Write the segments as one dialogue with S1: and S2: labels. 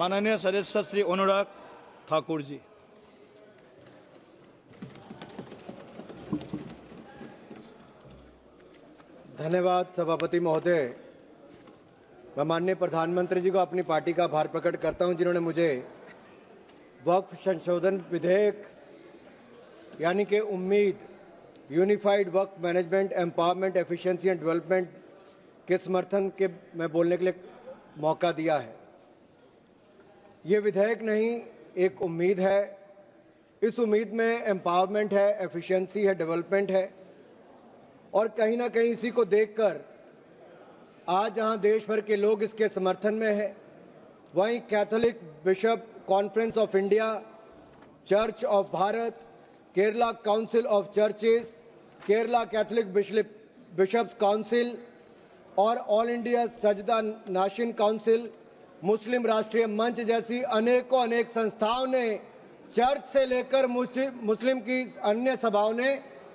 S1: माननीय सदस्य श्री अनुराग ठाकुर जी।
S2: धन्यवाद सभापति महोदय। मैं माननीय प्रधानमंत्री जी को अपनी पार्टी का आभार प्रकट करता हूं, जिन्होंने मुझे वक्फ संशोधन विधेयक यानी कि उम्मीद unified Waqf management empowerment efficiency and development के समर्थन के में बोलने के लिए मौका दिया है। ये विधेयक नहीं, एक उम्मीद है। इस उम्मीद में एम्पावरमेंट है, एफिशिएंसी है, डेवलपमेंट है और कहीं ना कहीं इसी को देखकर आज जहां देश भर के लोग इसके समर्थन में हैं, वहीं Catholic bishop conference of India, church of Bharat, Kerala council of churches, Kerala Catholic bishops council और all India Sajjada Nashin council, मुस्लिम राष्ट्रीय मंच जैसी अनेक संस्थाओं ने, चर्च से लेकर मुस्लिम की अन्य सभाओं ने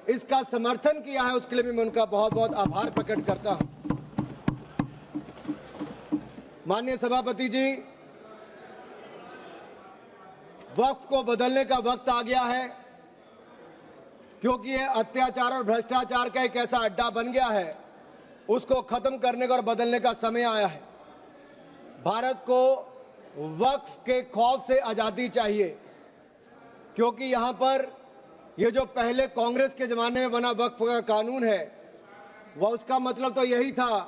S2: इसका समर्थन किया है। उसके लिए भी मैं उनका बहुत बहुत आभार प्रकट करता हूं। माननीय सभापति जी, वक्फ को बदलने का वक्त आ गया है, क्योंकि यह अत्याचार और भ्रष्टाचार का एक ऐसा अड्डा बन गया है। उसको खत्म करने का और बदलने का समय आया है। भारत को वक्फ के खौफ से आजादी चाहिए, क्योंकि यहां पर ये जो पहले कांग्रेस के जमाने में बना वक्फ का कानून है, वह उसका मतलब तो यही था,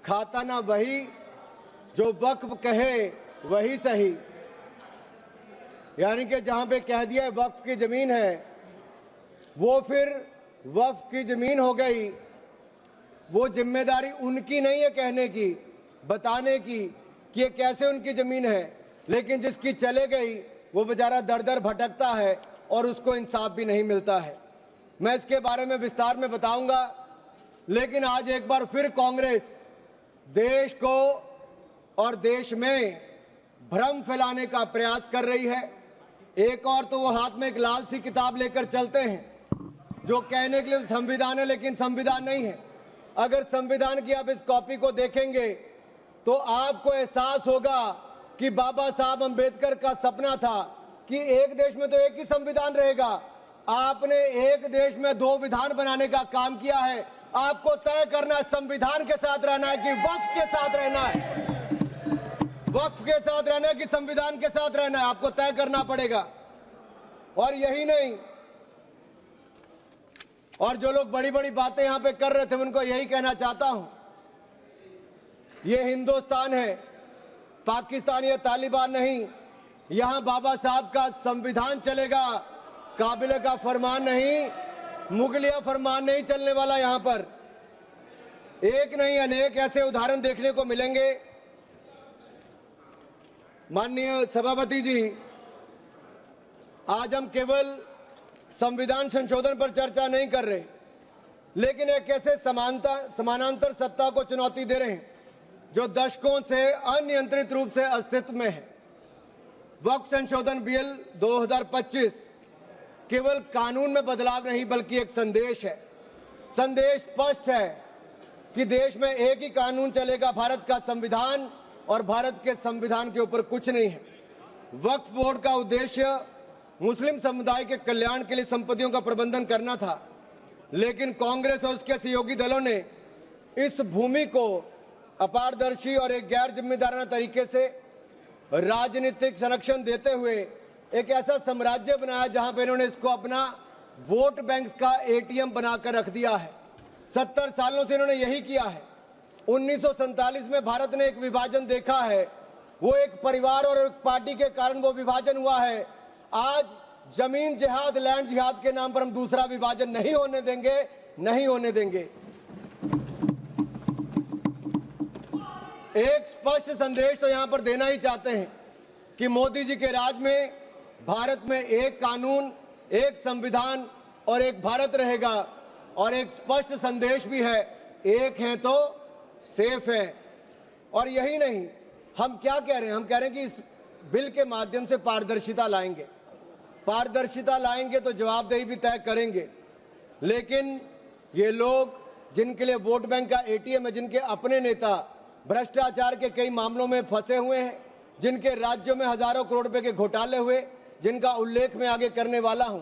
S2: खाता ना वही जो वक्फ कहे वही सही। यानी कि जहां पे कह दिया वक्फ की जमीन है, वो फिर वक्फ की जमीन हो गई। वो जिम्मेदारी उनकी नहीं है कहने की, बताने की कि ये कैसे उनकी जमीन है, लेकिन जिसकी चले गई वो बेचारा दर दर भटकता है और उसको इंसाफ भी नहीं मिलता है। मैं इसके बारे में विस्तार में बताऊंगा, लेकिन आज एक बार फिर कांग्रेस देश को और देश में भ्रम फैलाने का प्रयास कर रही है। एक और तो वो हाथ में एक लाल सी किताब लेकर चलते हैं, जो कहने के लिए संविधान है लेकिन संविधान नहीं है। अगर संविधान की आप इस कॉपी को देखेंगे तो आपको एहसास होगा कि बाबा साहब अंबेडकर का सपना था कि एक देश में तो एक ही संविधान रहेगा। आपने एक देश में दो विधान बनाने का काम किया है। आपको तय करना है संविधान के साथ रहना है कि वक्फ के साथ रहना है, वक्फ के साथ रहना है कि संविधान के साथ रहना है, आपको तय करना पड़ेगा। और यही नहीं, और जो लोग बड़ी बड़ी बातें यहां पे कर रहे थे, उनको यही कहना चाहता हूं, ये हिंदुस्तान है, पाकिस्तान या तालिबान नहीं। यहां बाबा साहब का संविधान चलेगा, काबिले का फरमान नहीं, मुगलिया फरमान नहीं चलने वाला। यहां पर एक नहीं अनेक ऐसे उदाहरण देखने को मिलेंगे। माननीय सभापति जी, आज हम केवल संविधान संशोधन पर चर्चा नहीं कर रहे, लेकिन एक ऐसे समानांतर सत्ता को चुनौती दे रहे हैं जो दशकों से अनियंत्रित रूप से अस्तित्व में है। वक्फ संशोधन बिल 2025 केवल कानून में बदलाव नहीं, बल्कि एक संदेश है। संदेश स्पष्ट है कि देश में एक ही कानून चलेगा, भारत का संविधान, और भारत के संविधान के ऊपर कुछ नहीं है। वक्फ बोर्ड का उद्देश्य मुस्लिम समुदाय के कल्याण के लिए संपत्तियों का प्रबंधन करना था, लेकिन कांग्रेस और उसके सहयोगी दलों ने इस भूमि को अपारदर्शी और एक गैर जिम्मेदाराना तरीके से राजनीतिक संरक्षण देते हुए एक ऐसा साम्राज्य बनाया जहां पर इन्होंने इसको अपना वोट बैंक का एटीएम बनाकर रख दिया है। 70 सालों से इन्होंने यही किया है। 1947 में भारत ने एक विभाजन देखा है, वो एक परिवार और एक पार्टी के कारण वो विभाजन हुआ है। आज जमीन जिहाद, लैंड जिहाद के नाम पर हम दूसरा विभाजन नहीं होने देंगे, नहीं होने देंगे। एक स्पष्ट संदेश तो यहां पर देना ही चाहते हैं कि मोदी जी के राज में भारत में एक कानून, एक संविधान और एक भारत रहेगा। और एक स्पष्ट संदेश भी है, एक है तो सेफ है। और यही नहीं, हम क्या कह रहे हैं, हम कह रहे हैं कि इस बिल के माध्यम से पारदर्शिता लाएंगे। पारदर्शिता लाएंगे तो जवाबदेही भी तय करेंगे। लेकिन ये लोग जिनके लिए वोट बैंक का एटीएम है, जिनके अपने नेता भ्रष्टाचार के कई मामलों में फंसे हुए हैं, जिनके राज्यों में हजारों करोड़ रुपए के घोटाले हुए, जिनका उल्लेख मैं आगे करने वाला हूं,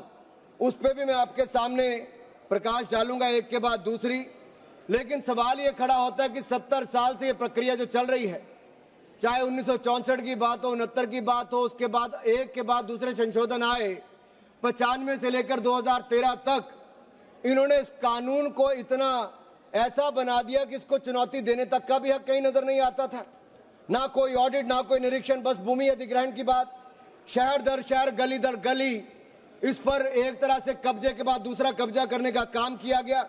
S2: उस पे भी मैं आपके सामने प्रकाश डालूंगा एक के बाद दूसरी। लेकिन सवाल ये खड़ा होता है कि 70 साल से ये प्रक्रिया जो चल रही है, चाहे 1964 की बात हो, 69 की बात हो, उसके बाद एक के बाद दूसरे संशोधन आए, 95 से लेकर 2013 तक इन्होंने इस कानून को इतना ऐसा बना दिया कि इसको चुनौती देने तक का भी हक कहीं नजर नहीं आता था। ना कोई ऑडिट, ना कोई निरीक्षण, बस भूमि अधिग्रहण की बात, शहर दर शहर, गली दर गली, इस पर एक तरह से कब्जे के बाद दूसरा कब्जा करने का काम किया गया।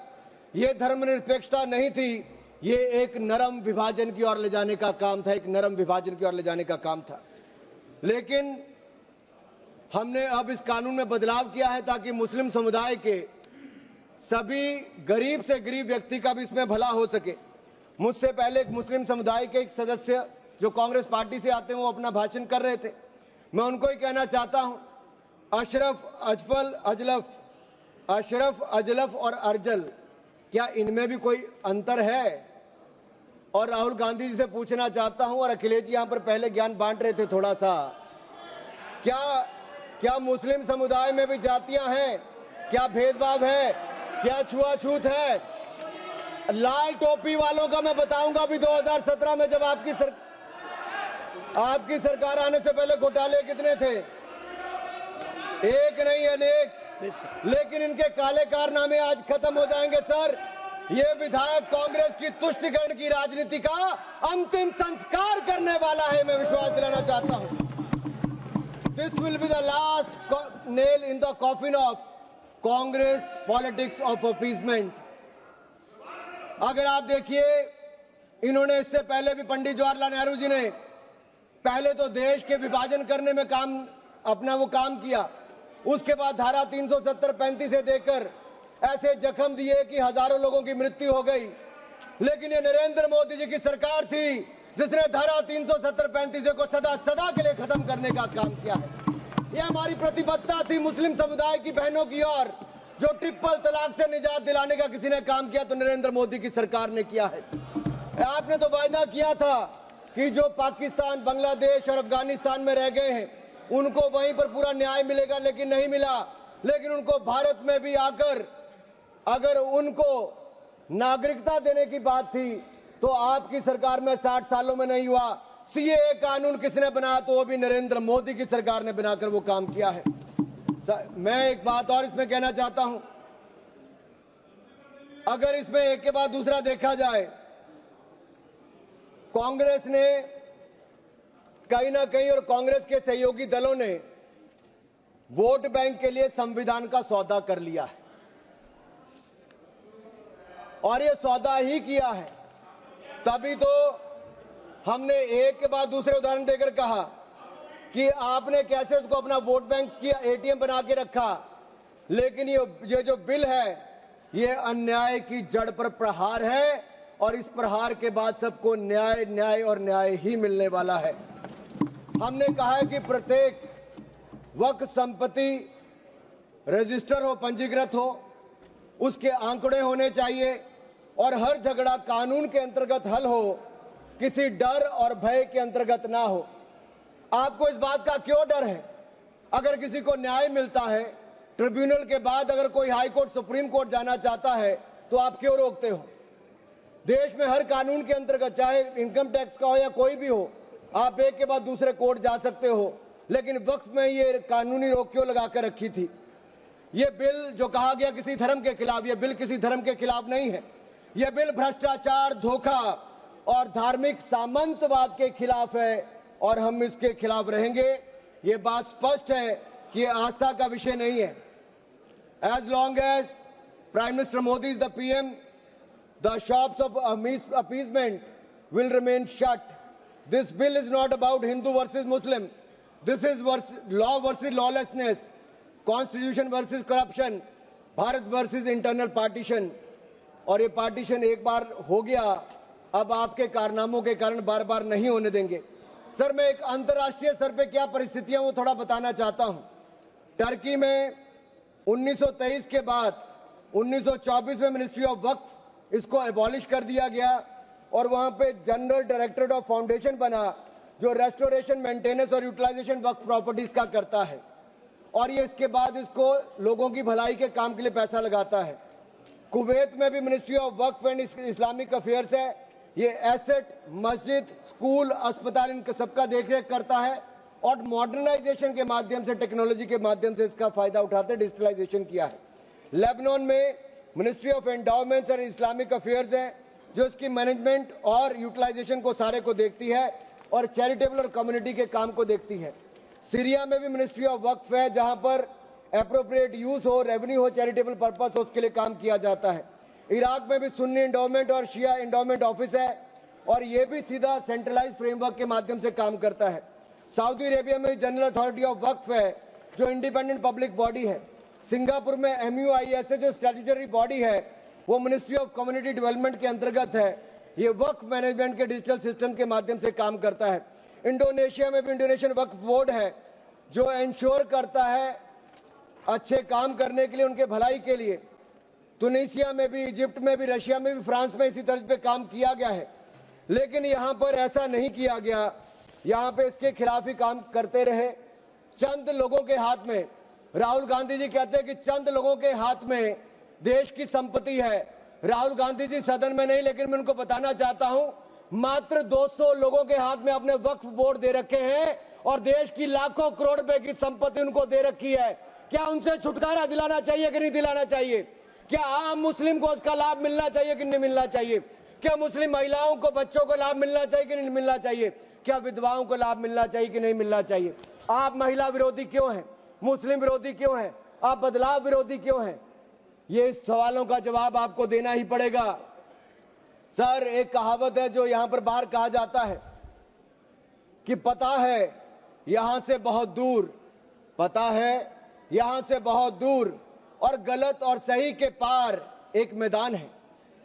S2: ये धर्मनिरपेक्षता नहीं थी, ये एक नरम विभाजन की ओर ले जाने का काम था, एक नरम विभाजन की ओर ले जाने का काम था। लेकिन हमने अब इस कानून में बदलाव किया है ताकि मुस्लिम समुदाय के सभी गरीब से गरीब व्यक्ति का भी इसमें भला हो सके। मुझसे पहले एक मुस्लिम समुदाय के एक सदस्य जो कांग्रेस पार्टी से आते हैं, वो अपना भाषण कर रहे थे। मैं उनको ही कहना चाहता हूं, अशरफ, अजलफ और अर्जल, क्या इनमें भी कोई अंतर है? और राहुल गांधी जी से पूछना चाहता हूं, और अखिलेश जी यहां पर पहले ज्ञान बांट रहे थे थोड़ा सा, क्या मुस्लिम समुदाय में भी जातियां हैं? क्या भेदभाव है? क्या छुआछूत है? लाल टोपी वालों का मैं बताऊंगा, अभी 2017 में जब आपकी सरकार आने से पहले घोटाले कितने थे? एक नहीं अनेक, लेकिन इनके काले कारनामे आज खत्म हो जाएंगे सर। ये विधायक कांग्रेस की तुष्टीकरण की राजनीति का अंतिम संस्कार करने वाला है, मैं विश्वास दिलाना चाहता हूं। This will be the last nail in the coffin of Congress politics of appeasement. अगर आप देखिए, इन्होंने इससे पहले भी पंडित जवाहरलाल नेहरू जी ने पहले तो देश के विभाजन करने में वो काम किया, उसके बाद धारा 370-35 से देकर ऐसे जख्म दिए कि हजारों लोगों की मृत्यु हो गई। लेकिन ये नरेंद्र मोदी जी की सरकार थी जिसने धारा 370-35 को सदा के लिए खत्म करने का काम किया है। यह हमारी प्रतिबद्धता थी मुस्लिम समुदाय की बहनों की ओर। जो ट्रिपल तलाक से निजात दिलाने का किसी ने काम किया तो नरेंद्र मोदी की सरकार ने किया है। आपने तो वायदा किया था कि जो पाकिस्तान, बांग्लादेश और अफगानिस्तान में रह गए हैं उनको वहीं पर पूरा न्याय मिलेगा, लेकिन नहीं मिला। लेकिन उनको भारत में भी आकर अगर उनको नागरिकता देने की बात थी तो आपकी सरकार में 60 सालों में नहीं हुआ। सीएए कानून किसने बनाया? तो वो भी नरेंद्र मोदी की सरकार ने बनाकर वो काम किया है। मैं एक बात और इसमें कहना चाहता हूं, अगर इसमें एक के बाद दूसरा देखा जाए, कांग्रेस ने कहीं ना कहीं और कांग्रेस के सहयोगी दलों ने वोट बैंक के लिए संविधान का सौदा कर लिया है, और ये सौदा ही किया है। तभी तो हमने एक के बाद दूसरे उदाहरण देकर कहा कि आपने कैसे उसको अपना वोट बैंक किया, एटीएम बना के रखा। लेकिन ये जो बिल है, ये अन्याय की जड़ पर प्रहार है, और इस प्रहार के बाद सबको न्याय, न्याय और न्याय ही मिलने वाला है। हमने कहा है कि प्रत्येक वक्फ संपत्ति रजिस्टर हो, पंजीकृत हो, उसके आंकड़े होने चाहिए, और हर झगड़ा कानून के अंतर्गत हल हो, किसी डर और भय के अंतर्गत ना हो। आपको इस बात का क्यों डर है? अगर किसी को न्याय मिलता है, ट्रिब्यूनल के बाद अगर कोई हाई कोर्ट, सुप्रीम कोर्ट जाना चाहता है, तो आप क्यों रोकते हो? देश में हर कानून के अंतर्गत, चाहे इनकम टैक्स का हो या कोई भी हो, आप एक के बाद दूसरे कोर्ट जा सकते हो। लेकिन वक्त में ये कानूनी रोक क्यों लगाकर रखी थी? ये बिल जो कहा गया किसी धर्म के खिलाफ, ये बिल किसी धर्म के खिलाफ नहीं है। यह बिल भ्रष्टाचार, धोखा और धार्मिक सामंतवाद के खिलाफ है, और हम इसके खिलाफ रहेंगे। ये बात स्पष्ट है कि यह आस्था का विषय नहीं है। As long as prime minister Modi is the PM, the shops of appeasement will remain shut. This bill is not about Hindu versus Muslim. This is law versus lawlessness, constitution versus corruption, Bharat versus internal partition. और ये partition एक बार हो गया, अब आपके कारनामों के कारण बार बार नहीं होने देंगे। सर, मैं एक अंतर्राष्ट्रीय स्तर पे क्या परिस्थितियां वो थोड़ा बताना चाहता हूं। टर्की में 1923 के बाद 1924 में मिनिस्ट्री ऑफ वक्फ इसको एबॉलिश कर दिया गया, और वहां पे जनरल डायरेक्टरेट ऑफ फाउंडेशन बना, जो रेस्टोरेशन, मेंटेनेंस और यूटिलाइजेशन वक्फ प्रॉपर्टीज का करता है, और ये इसके बाद इसको लोगों की भलाई के काम के लिए पैसा लगाता है। कुवैत में भी ministry of Waqf and Islamic affairs है, ये एसेट, मस्जिद, स्कूल, अस्पताल, इनका सबका देखरेख करता है और मॉडर्नाइजेशन के माध्यम से, टेक्नोलॉजी के माध्यम से इसका फायदा उठाते डिजिटलाइजेशन किया है। लेबनान में ministry of endowments and Islamic affairs है, जो इसकी मैनेजमेंट और यूटिलाइजेशन को सारे को देखती है और चैरिटेबल और कम्युनिटी के काम को देखती है। सीरिया में भी मिनिस्ट्री ऑफ वक्फ है, जहां पर एप्रोप्रिएट यूज हो, रेवेन्यू हो, चैरिटेबल पर्पस हो, उसके लिए काम किया जाता है। इराक में भी सुन्नी एंडोमेंट और शिया एंडोमेंट ऑफिस है और यह भी सीधा सेंट्रलाइज फ्रेमवर्क के माध्यम से काम करता है। सऊदी अरेबिया में जनरल अथॉरिटी ऑफ वक्फ है, जो इंडिपेंडेंट पब्लिक बॉडी है। सिंगापुर में MUIS है, जो स्टैट्यूटरी बॉडी है, वो मिनिस्ट्री ऑफ कम्युनिटी डेवलपमेंट के अंतर्गत है। ये वक्फ मैनेजमेंट के डिजिटल सिस्टम के माध्यम से काम करता है। इंडोनेशिया में भी इंडोनेशियन वक्फ बोर्ड है, जो इंश्योर करता है अच्छे काम करने के लिए, उनके भलाई के लिए। तुनिसिया में भी, इजिप्ट में भी, रशिया में भी, फ्रांस में इसी तर्ज पे काम किया गया है, लेकिन यहां पर ऐसा नहीं किया गया। यहां पे इसके खिलाफ ही काम करते रहे। चंद लोगों के हाथ में, राहुल गांधी जी कहते हैं कि चंद लोगों के हाथ में देश की संपत्ति है। राहुल गांधी जी सदन में नहीं, लेकिन मैं उनको बताना चाहता हूं, मात्र 200 लोगों के हाथ में अपने वक्फ बोर्ड दे रखे हैं और देश की लाखों करोड़ रुपए की संपत्ति उनको दे रखी है। क्या उनसे छुटकारा दिलाना चाहिए कि नहीं दिलाना चाहिए? क्या आम मुस्लिम को उसका लाभ मिलना चाहिए कि नहीं मिलना चाहिए? क्या मुस्लिम महिलाओं को, बच्चों को लाभ मिलना चाहिए कि नहीं मिलना चाहिए? क्या विधवाओं को लाभ मिलना चाहिए कि नहीं मिलना चाहिए? आप महिला विरोधी क्यों हैं? मुस्लिम विरोधी क्यों हैं? आप बदलाव विरोधी क्यों हैं? ये सवालों का जवाब आपको देना ही पड़ेगा। सर, एक कहावत है जो यहां पर बाहर कहा जाता है कि पता है यहां से बहुत दूर, पता है यहां से बहुत दूर, और गलत और सही के पार एक मैदान है।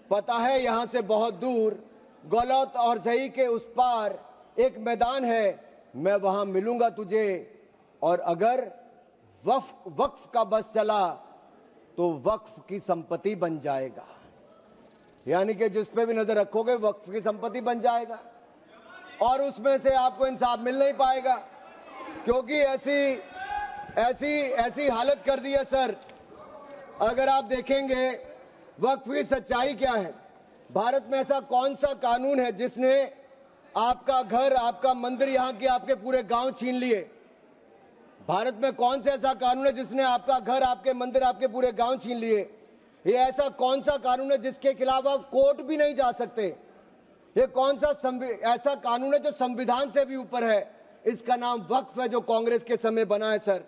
S2: पता है यहां से बहुत दूर, गलत और सही के उस पार एक मैदान है। मैं वहां मिलूंगा तुझे, और अगर वक्फ का बस चला तो वक्फ की संपत्ति बन जाएगा। यानी कि जिस पे भी नजर रखोगे वक्फ की संपत्ति बन जाएगा, और उसमें से आपको इंसाफ मिल नहीं पाएगा, क्योंकि ऐसी हालत कर दी है। सर, अगर आप देखेंगे वक्फ की सच्चाई क्या है, भारत में ऐसा कौन सा कानून है जिसने आपका घर, आपका मंदिर, यहां के आपके पूरे गांव छीन लिए? भारत में कौन सा ऐसा कानून है जिसने आपका घर, आपके मंदिर, आपके पूरे गांव छीन लिए? ये ऐसा कौन सा कानून है जिसके खिलाफ आप कोर्ट भी नहीं जा सकते? ये कौन सा ऐसा कानून है जो संविधान से भी ऊपर है? इसका नाम वक्फ है, जो कांग्रेस के समय बना है। सर,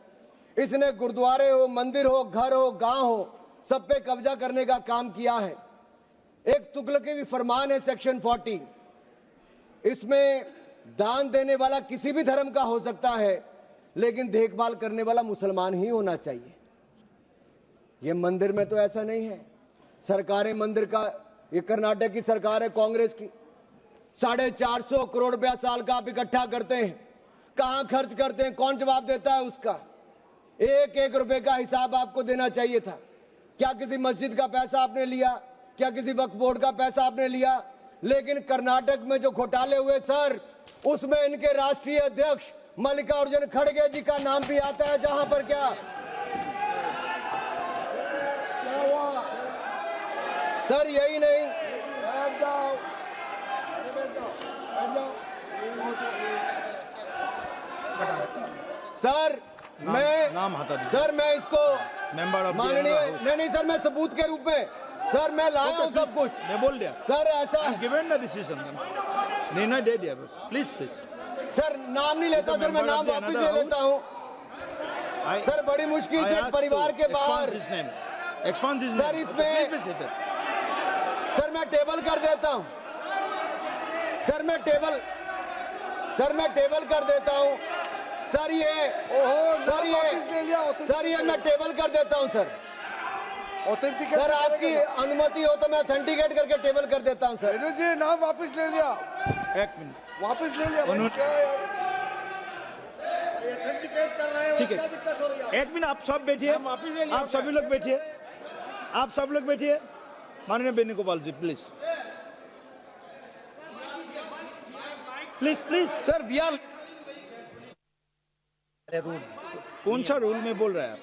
S2: इसने गुरुद्वारे हो, मंदिर हो, घर हो, गांव हो, सब पे कब्जा करने का काम किया है। एक तुगलकी भी फरमान है, सेक्शन 40, इसमें दान देने वाला किसी भी धर्म का हो सकता है, लेकिन देखभाल करने वाला मुसलमान ही होना चाहिए। ये मंदिर में तो ऐसा नहीं है। सरकारें मंदिर का, ये कर्नाटक की सरकार है कांग्रेस की, 450 करोड़ रुपया साल का आप इकट्ठा करते हैं, कहां खर्च करते हैं? कौन जवाब देता है उसका? एक एक रुपए का हिसाब आपको देना चाहिए था। क्या किसी मस्जिद का पैसा आपने लिया? क्या किसी वक्फ बोर्ड का पैसा आपने लिया? लेकिन कर्नाटक में जो घोटाले हुए सर, उसमें इनके राष्ट्रीय अध्यक्ष मल्लिकार्जुन खड़गे जी का नाम भी आता है, जहां पर क्या सर, यही नहीं, सर मैं इसको माननीय नहीं सर, मैं सबूत के रूप में सर मैं लाया हूं सब कुछ।
S1: मैं बोल दिया
S2: सर, ऐसा
S1: गिवन द डिसीजन, निर्णय दे दिया बस। प्लीज
S2: सर, नाम नहीं लेता सर, मैं नाम वापस ले लेता हूं सर। बड़ी मुश्किल से परिवार के बाहर सर, इसमें सर मैं टेबल कर देता हूं सर, मैं टेबल कर देता हूं सर, ये मैं टेबल कर देता हूं सर। सर, आपकी अनुमति हो तो मैं ऑथेंटिकेट करके टेबल कर देता हूं सर।
S3: जी, नाम वापस ले लिया,
S1: एक मिनट
S3: वापस ले लिया।
S1: ठीक है, एक मिनट आप सब बैठिए, आप सभी लोग बैठिए, आप सब लोग बैठिए। माननीय Venugopal ji please. Please please
S3: Sir, we are.
S1: कौन सा रूल में बोल रहे हैं आप?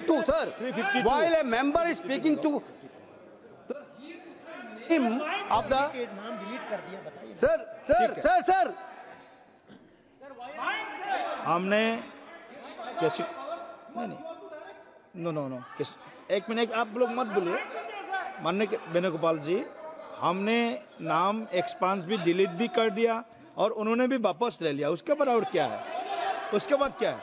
S3: To sir,
S1: 352.
S3: while a member is speaking to him of the sir,
S1: हमने कैसे नहीं नो नो नो एक मिनट आप लोग मत बोलिए माननीय वेणुगोपाल जी, हमने नाम एक्सपांस भी डिलीट भी कर दिया और उन्होंने भी वापस ले लिया। उसके बाद और क्या है? उसके बाद क्या है?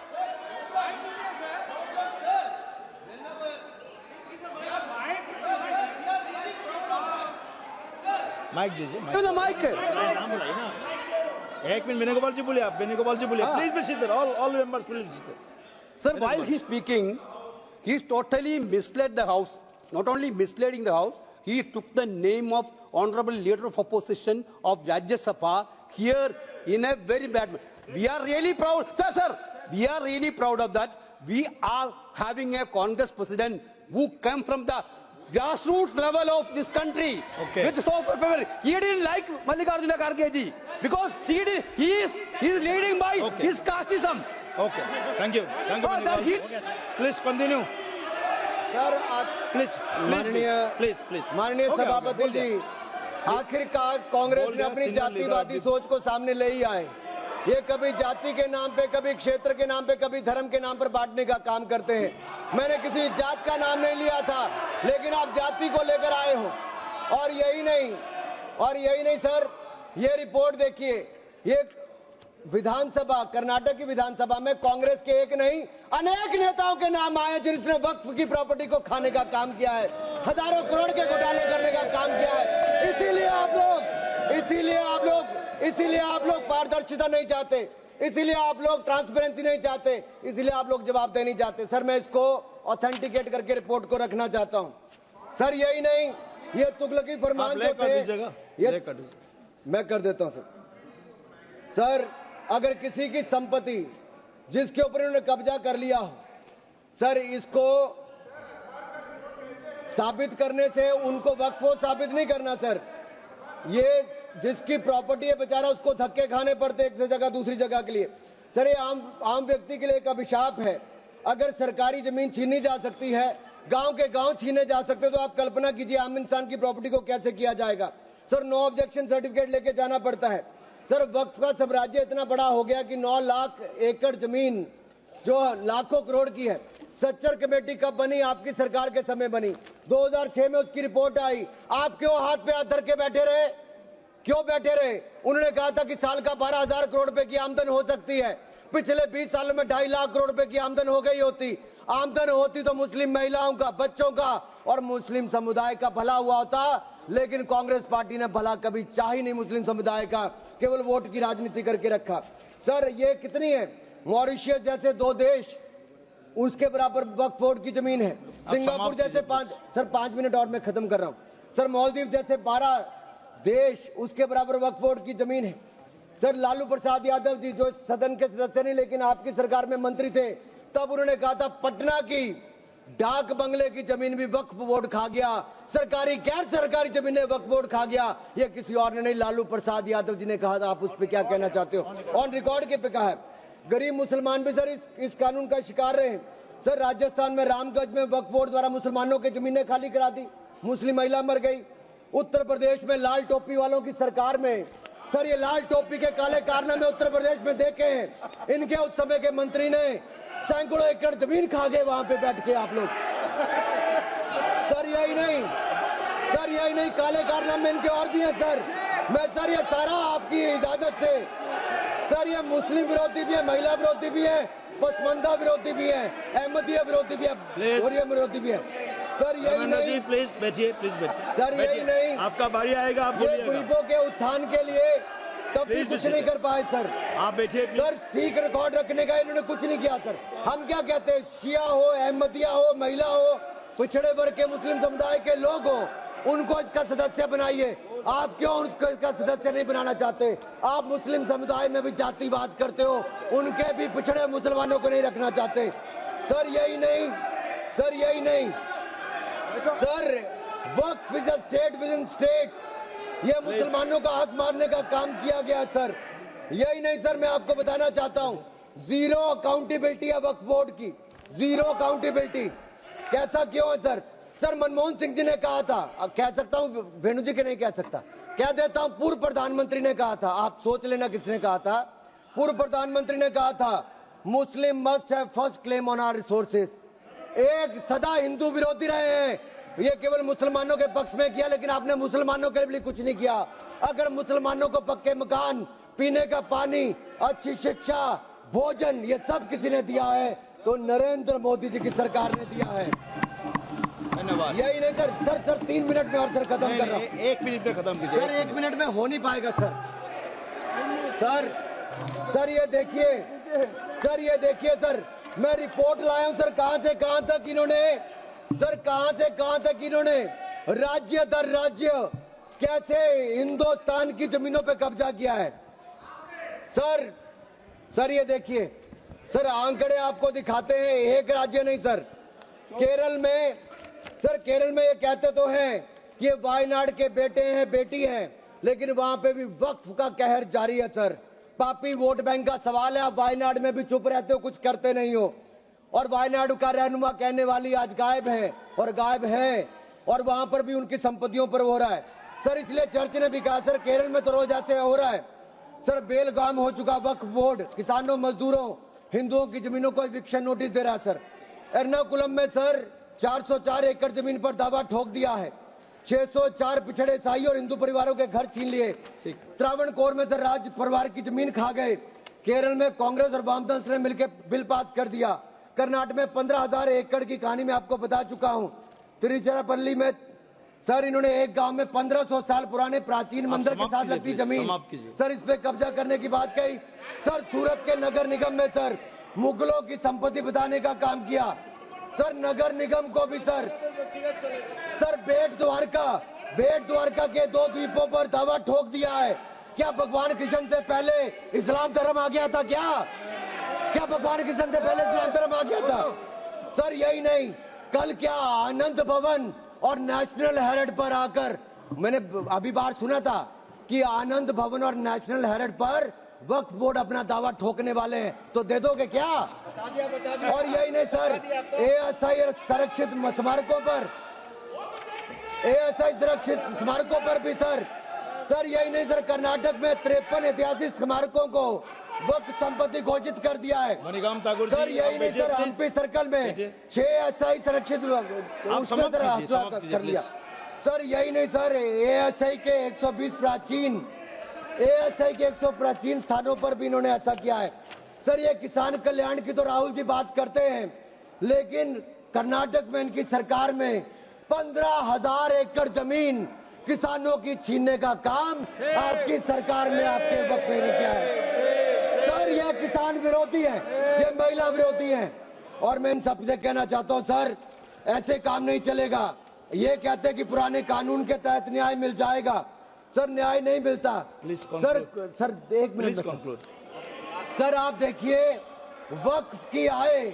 S1: माइक दीजिए।
S3: the mic.
S1: एक मिनट वेणुगोपाल जी बोलिए, आप वेणुगोपाल जी बोलिए। Please be sit there, all members please sit there.
S3: Sir, while he's speaking, he's totally misled the House. Not only misleading the House, he took the name of Honorable Leader of Opposition of Rajya Sabha here in a very bad way. We are really proud, sir, we are really proud of that. We are having a Congress president who came from the grassroots level of this country.
S1: Okay.
S3: With so much, he didn't like Mallikarjuna Kharge ji because he is leading by his casteism.
S1: Okay, thank you please continue
S2: sir आज माननीय सभापति जी, आखिरकार कांग्रेस ने अपनी जातिवादी सोच को सामने ले ही आए। ये कभी जाति के नाम पे, कभी क्षेत्र के नाम पे, कभी धर्म के नाम पर बांटने का काम करते हैं। मैंने किसी जात का नाम नहीं लिया था, लेकिन आप जाति को लेकर आए हो। और यही नहीं सर, ये रिपोर्ट देखिए, ये विधानसभा, कर्नाटक की विधानसभा में कांग्रेस के एक नहीं अनेक नेताओं के नाम आए जिन्होंने वक्फ की प्रॉपर्टी को खाने का काम किया है, हजारों करोड़ के घोटाले करने का काम किया है। इसीलिए आप लोग पारदर्शिता नहीं चाहते, इसीलिए आप लोग ट्रांसपेरेंसी नहीं चाहते, इसीलिए आप लोग जवाबदेही नहीं चाहते। सर मैं इसको ऑथेंटिकेट करके रिपोर्ट को रखना चाहता हूं। सर यही नहीं, ये तुगलकी फरमान जो थे, मैं कर देता हूं सर, अगर किसी की संपत्ति जिसके ऊपर उन्होंने कब्जा कर लिया हो, सर इसको साबित करने से उनको वक्फ साबित नहीं करना सर। ये जिसकी प्रॉपर्टी है बेचारा, उसको धक्के खाने पड़ते एक से जगह दूसरी जगह के लिए। सर ये आम व्यक्ति के लिए एक अभिशाप है। अगर सरकारी जमीन छीनी जा सकती है, गांव के गांव छीने जा सकते, तो आप कल्पना कीजिए आम इंसान की प्रॉपर्टी को कैसे किया जाएगा। सर नो ऑब्जेक्शन सर्टिफिकेट लेके जाना पड़ता है। सर वक्फ का साम्राज्य इतना बड़ा हो गया कि 9 लाख एकड़ जमीन जो लाखों करोड़ की है। सच्चर कमेटी कब बनी? आपकी सरकार के समय बनी। 2006 में उसकी रिपोर्ट आई। आप क्यों हाथ पे हाथ धर के बैठे रहे? क्यों बैठे रहे? उन्होंने कहा था कि साल का 12,000 करोड़ रुपए की आमदन हो सकती है। पिछले 20 सालों में 2.5 लाख करोड़ रुपए की आमदन हो गई होती। आमदन होती तो मुस्लिम महिलाओं का, बच्चों का और मुस्लिम समुदाय का भला हुआ होता। लेकिन कांग्रेस पार्टी ने भला कभी चाह ही नहीं मुस्लिम समुदाय का, केवल वोट की राजनीति करके रखा। सर ये कितनी है? मॉरिशियस जैसे 2 देश, उसके बराबर वक्फ बोर्ड की जमीन है। सिंगापुर जैसे 5 मिनट और मैं खत्म कर रहा हूं। सर मालदीव जैसे 12 देश, उसके बराबर वक्फ बोर्ड की जमीन है। सर लालू प्रसाद यादव जी जो सदन के सदस्य नहीं लेकिन आपकी सरकार में मंत्री थे, तब उन्होंने कहा था पटना की डाक बंगले की जमीन भी वक्फ बोर्ड खा गया, सरकारी गैर सरकारी जमीनें वक्फ बोर्ड खा गया। ये किसी और ने नहीं, लालू प्रसाद यादव जी ने कहा था। आप उस पर क्या कहना चाहते हो? ऑन रिकॉर्ड के पे कहा है। गरीब मुसलमान भी सर इस कानून का शिकार रहे। सर राजस्थान में रामगंज में वक्फ बोर्ड द्वारा मुसलमानों की जमीनें खाली करा दी, मुस्लिम महिला मर गई। उत्तर प्रदेश में लाल टोपी वालों की सरकार में, सर ये लाल टोपी के काले कारनामे उत्तर प्रदेश में देखे हैं। इनके उस समय के मंत्री ने सैकड़ों एकड़ जमीन खा गए वहां पे बैठ के आप लोग। सर यही नहीं, काले कारनामे इनके और भी हैं सर। मैं सर ये सारा आपकी इजाजत से, सर ये मुस्लिम विरोधी भी है, महिला विरोधी भी है, पसमंदा विरोधी भी है, अहमदिया विरोधी भी है, और विरोधी भी है। सर यही नहीं,
S1: प्लीज बैठिए
S2: सर यही नहीं,
S1: आपका बारी आएगा, आप
S2: ये गरीबों के उत्थान के लिए तब भी कुछ नहीं कर पाए सर।
S1: आप बैठिए
S2: सर ठीक रिकॉर्ड रखने का इन्होंने कुछ नहीं किया सर। हम क्या कहते हैं, शिया हो, अहमदिया हो, महिला हो, पिछड़े वर्ग के मुस्लिम समुदाय के लोग हो, उनको इसका सदस्य बनाइए। आप क्यों उसको इसका सदस्य नहीं बनाना चाहते? आप मुस्लिम समुदाय में भी जातिवाद करते हो, उनके भी पिछड़े मुसलमानों को नहीं रखना चाहते। सर यही नहीं, sir Waqf is a state with in state. ये मुसलमानों का हक मारने का काम किया गया सर। यही नहीं सर, मैं आपको बताना चाहता हूं, जीरो अकाउंटेबिलिटी है वक्फ बोर्ड की, जीरो अकाउंटेबिलिटी। कैसा क्यों है सर? सर मनमोहन सिंह जी ने कहा था, कह सकता हूं, वेणु जी के नहीं कह सकता, कह देता हूं, पूर्व प्रधानमंत्री ने कहा था, आप सोच लेना किसने कहा था। पूर्व प्रधानमंत्री ने कहा था, Muslim must have first claim on our resources. एक सदा हिंदू विरोधी रहे हैं, ये केवल मुसलमानों के पक्ष में किया, लेकिन आपने मुसलमानों के लिए कुछ नहीं किया। अगर मुसलमानों को पक्के मकान, पीने का पानी, अच्छी शिक्षा, भोजन, ये सब किसी ने दिया है तो नरेंद्र मोदी जी की सरकार ने दिया है।
S1: धन्यवाद।
S2: यही नहीं सर, सर 3 मिनट में और सर खत्म कर रहा हूँ।
S1: 1 मिनट में खत्म कीजिए।
S2: सर 1 मिनट में हो नहीं पाएगा सर। सर ये देखिए, सर ये देखिए सर, मैं रिपोर्ट लाया हूं सर, कहां से कहां तक इन्होंने, सर कहां से कहां तक इन्होंने राज्य दर राज्य कैसे हिंदुस्तान की जमीनों पे कब्जा किया है। सर ये देखिए सर, आंकड़े आपको दिखाते हैं, एक राज्य नहीं सर, केरल में, सर केरल में ये कहते तो हैं कि ये वायनाड के बेटे हैं, बेटी हैं, लेकिन वहां पे भी वक्फ का कहर जारी है सर। पापी वोट बैंक का सवाल है, आप वायनाड में भी चुप रहते हो, कुछ करते नहीं हो, और वायनाड का रहनुमा कहने वाली आज गायब है, और गायब है, और वहां पर भी उनकी संपत्तियों पर हो रहा है सर। इसलिए चर्च ने भी कहा सर, केरल में तो रोज ऐसे हो रहा है सर, बेलगाम हो चुका वक्फ बोर्ड, किसानों, मजदूरों, हिंदुओं की जमीनों को इविक्शन नोटिस दे रहा है सर। एर्नाकुलम में सर 404 एकड़ जमीन पर दावा ठोक दिया है, 604 पिछड़े ईसाई और हिंदू परिवारों के घर छीन लिए। त्रावणकोर में सर राज परिवार की जमीन खा गए। केरल में कांग्रेस और वामदल ने मिलकर बिल पास कर दिया। कर्नाटक में 15,000 एकड़ की कहानी मैं आपको बता चुका हूं। तिरुचिरापल्ली में सर इन्होंने एक गांव में 1500 साल पुराने प्राचीन मंदिर के साथ लगती जमीन सर, इस पे कब्जा करने की बात कही सर। सूरत के नगर निगम में सर मुगलों की संपत्ति बताने का काम किया सर। नगर निगम को भी सर बेट द्वारका के 2 द्वीपों पर दावा ठोक दिया है। क्या भगवान कृष्ण से पहले इस्लाम धर्म आ गया था? क्या भगवान कृष्ण से पहले इस्लाम धर्म आ गया था सर? यही नहीं, कल क्या आनंद भवन और नेशनल हेरिटेज पर आकर, मैंने अभी बार सुना था कि आनंद भवन और नेशनल हेरिटेज पर वक्फ बोर्ड अपना दावा ठोकने वाले हैं, तो दे दोगे क्या? और यही नहीं सर, एएसआई संरक्षित स्मारकों पर, एएसआई सुरक्षित स्मारकों पर भी सर यही नहीं सर, कर्नाटक में 53 ऐतिहासिक स्मारकों को वक्फ संपत्ति घोषित कर दिया है सर। यही नहीं सर, हम्पी सर्कल में 6 ऐतिहासिक संरक्षित उसमें सर हासिल कर लिया सर। यही नहीं सर, एएसआई के 120 प्राचीन स्थानों पर भी इन्होंने ऐसा किया है सर। ये किसान कल्याण की तो राहुल जी बात करते हैं, लेकिन कर्नाटक में इनकी सरकार में 15,000 एकड़ जमीन किसानों की छीनने का काम आपकी सरकार ने आपके वक्त में किया है सर। यह किसान विरोधी है, ये महिला विरोधी है, और मैं इन सबसे कहना चाहता हूं सर, ऐसे काम नहीं चलेगा। ये कहते हैं कि पुराने कानून के तहत न्याय मिल जाएगा सर, न्याय नहीं मिलता सर 1 मिनट सर। आप देखिए, वक्फ की आय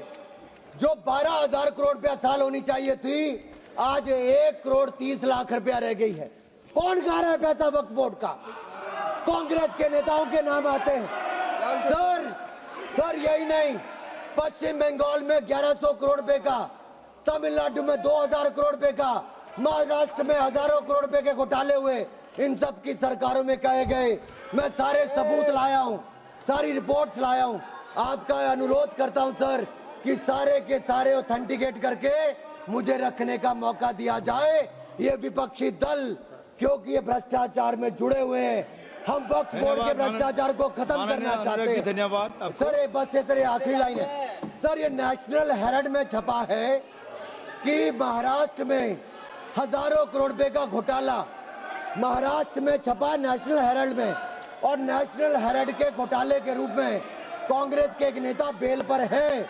S2: जो 12,000 करोड़ रुपया साल होनी चाहिए थी, आज 1 करोड़ 30 लाख रुपया रह गई है। कौन खा रहा है पैसा वक्फ बोर्ड का? कांग्रेस के नेताओं के नाम आते हैं सर। यही नहीं, पश्चिम बंगाल में 1100 करोड़ रुपए का, तमिलनाडु में 2000 करोड़ रुपए का, महाराष्ट्र में हजारों करोड़ रुपए के घोटाले हुए। इन सब की सरकारों में कहे गए, मैं सारे सबूत लाया हूं, सारी रिपोर्ट्स लाया हूं। आपका अनुरोध करता हूं सर कि सारे के सारे ऑथेंटिकेट करके मुझे रखने का मौका दिया जाए। ये विपक्षी दल, क्योंकि ये भ्रष्टाचार में जुड़े हुए हैं, हम वक्फ बोर्ड के भ्रष्टाचार को खत्म करना चाहते हैं।
S1: धन्यवाद
S2: सर। ये बस ये तेरे आखिरी लाइन है सर। ये नेशनल हेरिटेज में छपा है कि महाराष्ट्र में हजारों करोड़ रुपए का घोटाला, महाराष्ट्र में छपा नेशनल हेरिटेज में, और नेशनल हेरिटेज के घोटाले के रूप में कांग्रेस के एक नेता बेल पर है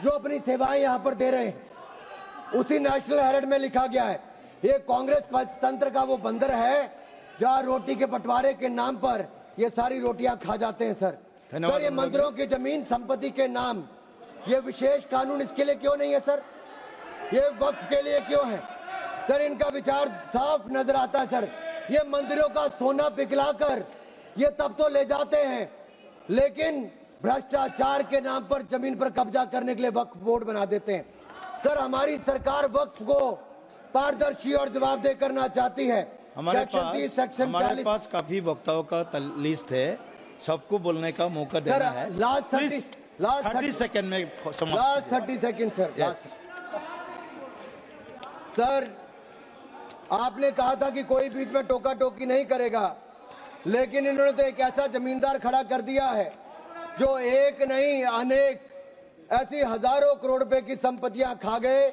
S2: जो अपनी सेवाएं यहां पर दे रहे हैं। उसी नेशनल हेरिटेज में लिखा गया है, ये कांग्रेस पंचतंत्र का वो बंदर है जहां रोटी के बंटवारे के नाम पर ये सारी रोटियां खा जाते हैं सर। सर, ये मंदिरों की जमीन संपत्ति के नाम, ये विशेष कानून इसके लिए क्यों नहीं है सर? ये वक्फ के लिए क्यों है सर? इनका विचार साफ नजर आता है सर। ये मंदिरों का सोना पिघलाकर ये तब तो ले जाते हैं लेकिन भ्रष्टाचार के नाम पर जमीन पर कब्जा करने के लिए वक्फ बोर्ड बना देते हैं। सर, हमारी सरकार वक्फ को पारदर्शी और जवाबदेह करना चाहती है।
S1: हमारे
S2: सेक्शन 40
S1: पास काफी वक्ताओं का लिस्ट है, सबको बोलने का मौका देना है।
S2: लास्ट
S1: 30 सेकंड में
S2: लास्ट 30 सेकंड सर। सर, आपने कहा था कि कोई बीच में टोका टोकी नहीं करेगा, लेकिन इन्होंने तो एक ऐसा जमींदार खड़ा कर दिया है जो एक नहीं अनेक ऐसी हजारों करोड़ रुपए की संपत्तियां खा गए।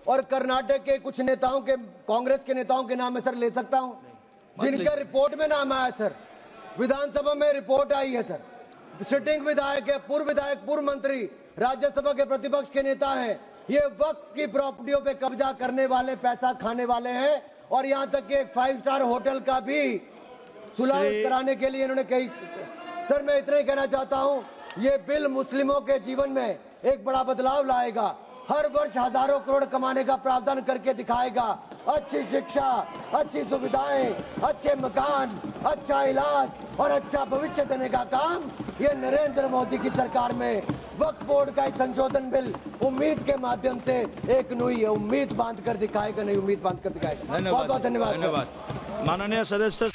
S2: और कर्नाटक के कुछ नेताओं के, कांग्रेस के नेताओं के नाम में सर ले सकता हूं, जिनका रिपोर्ट में नाम आया सर, विधानसभा में रिपोर्ट आई है सर। सिटिंग विधायक है, पूर्व विधायक, पूर्व मंत्री, राज्यसभा के प्रतिपक्ष के नेता हैं। ये वक्फ की प्रॉपर्टियों पे कब्जा करने वाले, पैसा खाने वाले हैं। और यहां तक कि एक 5 स्टार होटल का भी सुलह कराने के लिए इन्होंने कही। सर, मैं इतना ही कहना चाहता हूं, ये बिल मुस्लिमों के जीवन में एक बड़ा बदलाव लाएगा। हर वर्ष हजारों करोड़ कमाने का प्रावधान करके दिखाएगा। अच्छी शिक्षा, अच्छी सुविधाएं, अच्छे मकान, अच्छा इलाज और अच्छा भविष्य देने का काम ये नरेंद्र मोदी की सरकार में वक्फ बोर्ड का संशोधन बिल उम्मीद के माध्यम से एक नई उम्मीद बांध कर दिखाएगा, नई उम्मीद बांध कर दिखाएगा। बहुत बहुत धन्यवाद।
S1: माननीय सदस्य।